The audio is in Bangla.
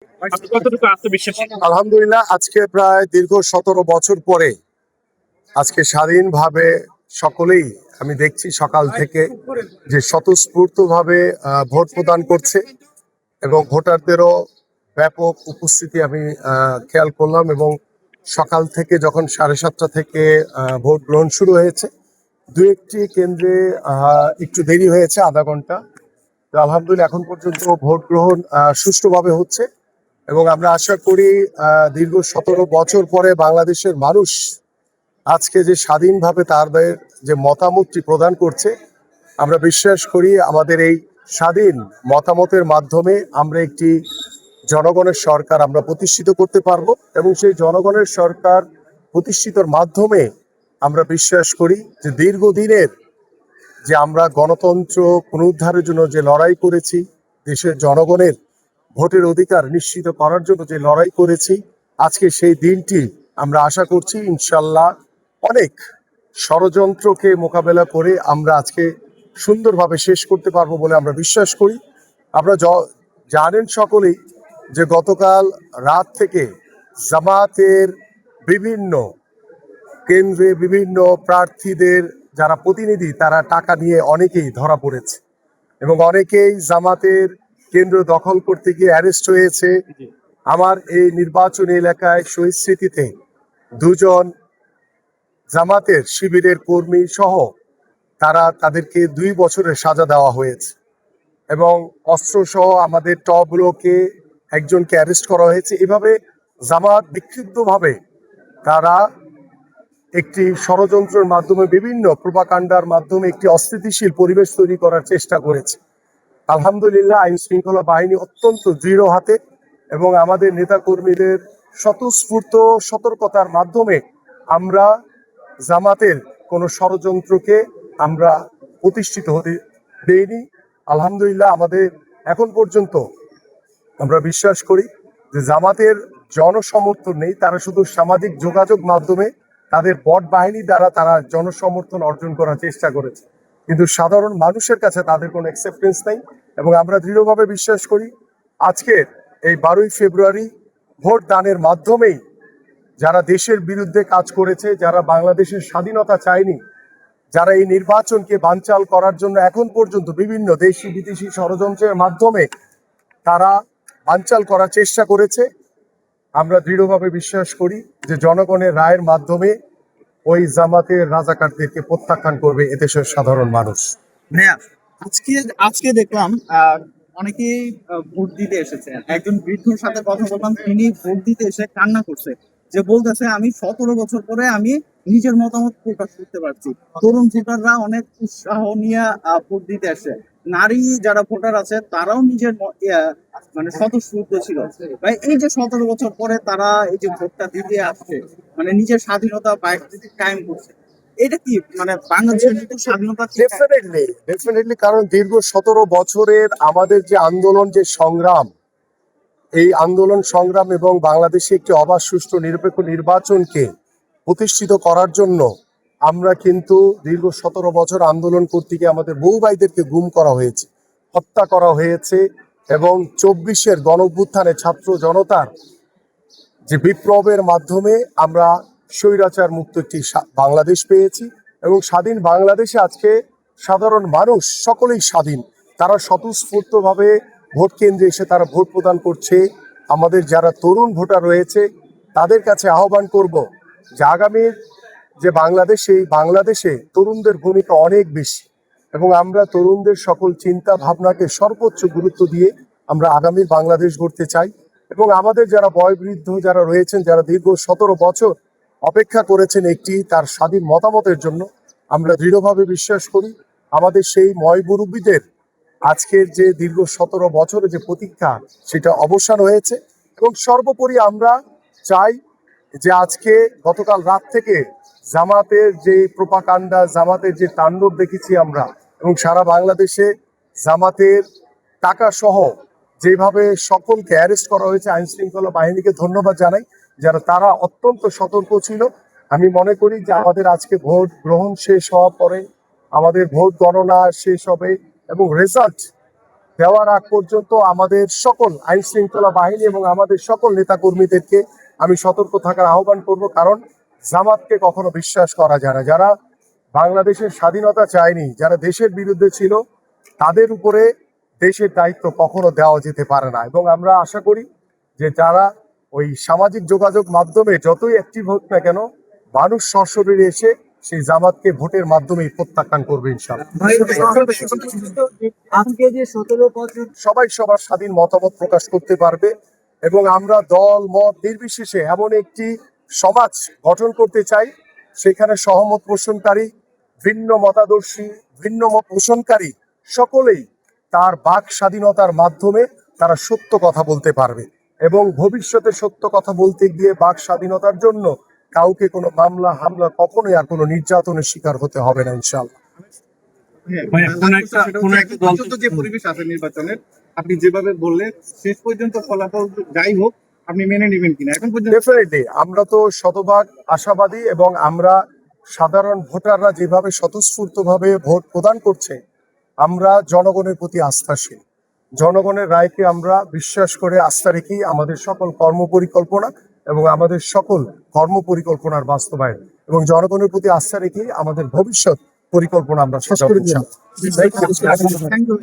আপনি কতটুকু আত্মবিশ্বাসী? আলহামদুলিল্লাহ, আজকে প্রায় দীর্ঘ 17 বছর পরে আজকে স্বাধীনভাবে সকলেই আমি দেখছি সকাল থেকে যে স্বতঃস্ফূর্তভাবে ভোট প্রদান করছে এবং ভোটারদেরও ব্যাপক উপস্থিতি আমি খেয়াল করলাম। এবং সকাল থেকে যখন 7:30 থেকে ভোট গ্রহণ শুরু হয়েছে, দু একটি কেন্দ্রে একটু দেরি হয়েছে, আধা ঘন্টা। তো আলহামদুলিল্লাহ এখন পর্যন্ত ভোট গ্রহণ সুষ্ঠুভাবে হচ্ছে এবং আমরা আশা করি দীর্ঘ 17 বছর পরে বাংলাদেশের মানুষ আজকে যে স্বাধীনভাবে তাদের যে মতামতটি প্রদান করছে, আমরা বিশ্বাস করি আমাদের এই স্বাধীন মতামতের মাধ্যমে আমরা একটি জনগণের সরকার আমরা প্রতিষ্ঠিত করতে পারবো এবং সেই জনগণের সরকার প্রতিষ্ঠিতর মাধ্যমে আমরা বিশ্বাস করি যে দীর্ঘদিনের যে আমরা গণতন্ত্র পুনরুদ্ধারের জন্য যে লড়াই করেছি, দেশের জনগণের ভোটের অধিকার নিশ্চিত করার জন্য যে লড়াই করেছি, আজকে সেই দিনটি আমরা আশা করছি ইনশাল্লাহ অনেক ষড়যন্ত্রকে মোকাবেলা করে আমরা আজকে সুন্দরভাবে শেষ করতে পারবো বলে আমরা বিশ্বাস করি। আমরা জানেন সকলেই যে গতকাল রাত থেকে জামাতের বিভিন্ন কেন্দ্রে বিভিন্ন প্রার্থীদের যারা প্রতিনিধি তারা টাকা নিয়ে অনেকেই ধরা পড়েছে এবং অনেকেই জামাতের কেন্দ্র দখল করতে গিয়ে অ্যারেস্ট হয়েছে। আমার এই নির্বাচনী এলাকায় শহীদ স্মৃতিতে দুজন জামাতের শিবিরের কর্মী সহ তাদেরকে 2 বছরের সাজা দেওয়া হয়েছে এবং অস্ত্র সহ আমাদের টপ ব্লকে একজনকে অ্যারেস্ট করা হয়েছে। এভাবে জামাত বিক্ষিপ্তভাবে তারা একটি ষড়যন্ত্রের মাধ্যমে বিভিন্ন প্রোপাগান্ডার মাধ্যমে একটি অস্থিতিশীল পরিবেশ তৈরি করার চেষ্টা করেছে। আলহামদুলিল্লাহ আইন শৃঙ্খলা বাহিনী অত্যন্ত দৃঢ় হাতে এবং আমাদের নেতাকর্মীদের স্বতঃস্ফূর্ত সতর্কতার মাধ্যমে আমরা জামাতের কোনো ষড়যন্ত্রকে আমরা প্রতিষ্ঠিত হতে দেইনি। আলহামদুলিল্লাহ আমাদের এখন পর্যন্ত আমরা বিশ্বাস করি যে জামাতের জনসমর্থন নেই, তারা শুধু সামাজিক যোগাযোগ মাধ্যমে তাদের বট বাহিনী দ্বারা তারা জনসমর্থন অর্জন করার চেষ্টা করেছে, কিন্তু সাধারণ মানুষের কাছে তাদের কোনো অ্যাকসেপ্টেন্স নেই। এবং আমরা দৃঢ়ভাবে বিশ্বাস করি আজকের এই 12ই ফেব্রুয়ারি ভোট দানের মাধ্যমেই যারা দেশের বিরুদ্ধে কাজ করেছে, যারা বাংলাদেশের স্বাধীনতা চায়নি, যারা এই নির্বাচনকে বানচাল করার জন্য এখন পর্যন্ত বিভিন্ন দেশি বিদেশি ষড়যন্ত্রের মাধ্যমে তারা বানচাল করার চেষ্টা করেছে, আমরা দৃঢ়ভাবে বিশ্বাস করি যে জনগণের রায়ের মাধ্যমে ওই জামাতের রাজাকারদেরকে প্রত্যাখ্যান করবে এদেশের সাধারণ মানুষ। ভাইয়া, আজকে আজকে দেখলাম অনেকেই ভোট দিতে এসেছে। একজন বৃদ্ধর সাথে কথা বললাম, তিনি ভোট দিতে এসে কান্না করছে, যে বলতেছে আমি 17 বছর পরে আমি নিজের মতামত প্রকাশ করতে পারছি। তরুণ ভোটাররা অনেক উৎসাহ নিয়ে ভোট দিতে আসে। নারী যারা ভোটার আছে তারাও নিজের মানে স্বতঃস্ফূর্ত ছিল। ভাই, এই যে 17 বছর পরে তারা এই যে ভোটটা দিতে আসছে, মানে নিজের স্বাধীনতা কায়েম করছে, এটা কি মানে বাংলাদেশের নতুন স্বাধীনতা? ডেফিনেটলি, কারণ দীর্ঘ 17 বছরের আমাদের যে আন্দোলন, যে সংগ্রাম, এই আন্দোলন সংগ্রাম এবং বাংলাদেশে একটি অবাধ সুষ্ঠু নিরপেক্ষ নির্বাচনকে প্রতিষ্ঠিত করার জন্য আমরা কিন্তু দীর্ঘ 17 বছর আন্দোলন করতে গিয়ে আমাদের বহু ভাইদেরকে গুম করা হয়েছে, হত্যা করা হয়েছে এবং 24-এর গণঅভ্যুত্থানে ছাত্র জনতার যে বিপ্লবের মাধ্যমে আমরা স্বৈরাচার মুক্ত একটি বাংলাদেশ পেয়েছি এবং স্বাধীন বাংলাদেশে আজকে সাধারণ মানুষ সকলেই স্বাধীন, তারা স্বতঃস্ফূর্তভাবে ভোট কেন্দ্রে এসে তারা ভোট প্রদান করছে। আমাদের যারা তরুণ ভোটার রয়েছে তাদের কাছে আহ্বান করব যে আগামীর যে বাংলাদেশ, এই বাংলাদেশে তরুণদের ভূমিকা অনেক বেশি এবং আমরা তরুণদের সকল চিন্তা ভাবনাকে সর্বোচ্চ গুরুত্ব দিয়ে আমরা আগামীর বাংলাদেশ গড়তে চাই। এবং আমাদের যারা বয়োবৃদ্ধ যারা রয়েছেন, যারা দীর্ঘ 17 বছর অপেক্ষা করেছেন একটি তার স্বাধীন মতামতের জন্য, আমরা দৃঢ়ভাবে বিশ্বাস করি আমাদের সেই মুরব্বীদের আজকের যে দীর্ঘ 17 বছরের যে প্রতীক্ষা সেটা অবসান হয়েছে। এবং সর্বোপরি আমরা চাই যে আজকে গতকাল রাত থেকে জামাতের যে প্রোপাগান্ডা, জামাতের যে তাণ্ডব দেখেছি আমরা এবং সারা বাংলাদেশে জামাতের টাকা সহ যেভাবে সকলকে অ্যারেস্ট করা হয়েছে, আইন শৃঙ্খলা বাহিনীকে ধন্যবাদ জানাই যারা তারা অত্যন্ত সতর্ক ছিল। আমি মনে করি যে আমাদের আজকে ভোট গ্রহণ শেষ হওয়ার পরে আমাদের ভোট গণনা শেষ হবে এবং রেজাল্ট দেওয়ার আগ পর্যন্ত আমাদের সকল আইন শৃঙ্খলা বাহিনী এবং আমাদের সকল নেতাকর্মীদেরকে আমি সতর্ক থাকার আহ্বান করব, কারণ জামাতকে কখনো বিশ্বাস করা যায় না। যারা বাংলাদেশের স্বাধীনতা চায়নি, যারা দেশের বিরুদ্ধে ছিল, তাদের উপরে দেশের দায়িত্ব কখনো দেওয়া যেতে পারে না। এবং আমরা আশা করি যে যারা ওই সামাজিক যোগাযোগ মাধ্যমে যতই অ্যাক্টিভ হোক না কেন, মানুষ সরাসরি এসে সেই জামাতকে ভোটের মাধ্যমে প্রত্যাখ্যান করবে ইনশাআল্লাহ। আজকে যে 17 বছর সবাই সবার স্বাধীন মতামত প্রকাশ করতে পারবে এবং আমরা দল মত নির্বিশেষে এমন একটি সমাজ গঠন করতে চাই, সেখানে সহমত পোষণকারী, ভিন্ন মতাদর্শী, ভিন্ন মত পোষণকারী সকলেই তার বাক স্বাধীনতার মাধ্যমে তারা সত্য কথা বলতে পারবে এবং ভবিষ্যতে সত্য কথা বলতে গিয়ে বাক স্বাধীনতার জন্য কাউকে কোনো মামলা হামলা কখনোই আর কোনো নির্যাতনের শিকার হতে হবে না ইনশাআল্লাহ। ভাইয়া, কোন একটা দল পর্যন্ত যে পরিবেশ আছে নির্বাচনের, আপনি যেভাবে বললেন শেষ পর্যন্ত ফলাফল যাই হোক আপনি মেনে নেবেন কিনা এখন পর্যন্ত? ডেফিনেটলি আমরা তো শতভাগ আশাবাদী এবং আমরা সাধারণ ভোটাররা যেভাবে স্বতঃস্ফূর্তভাবে ভোট প্রদান করছে, আমরা জনগণের প্রতি আস্থাশীল। জনগণের রায়কে আমরা বিশ্বাস করে আস্থা রেখেই আমাদের সকল কর্মপরিকল্পনা এবং আমাদের সকল কর্মপরিকল্পনার বাস্তবায়ন এবং জনগণের প্রতি আস্থা রেখেই আমাদের ভবিষ্যৎ পরিকল্পনা আমরা শেষ করে দিলাম। Thank you.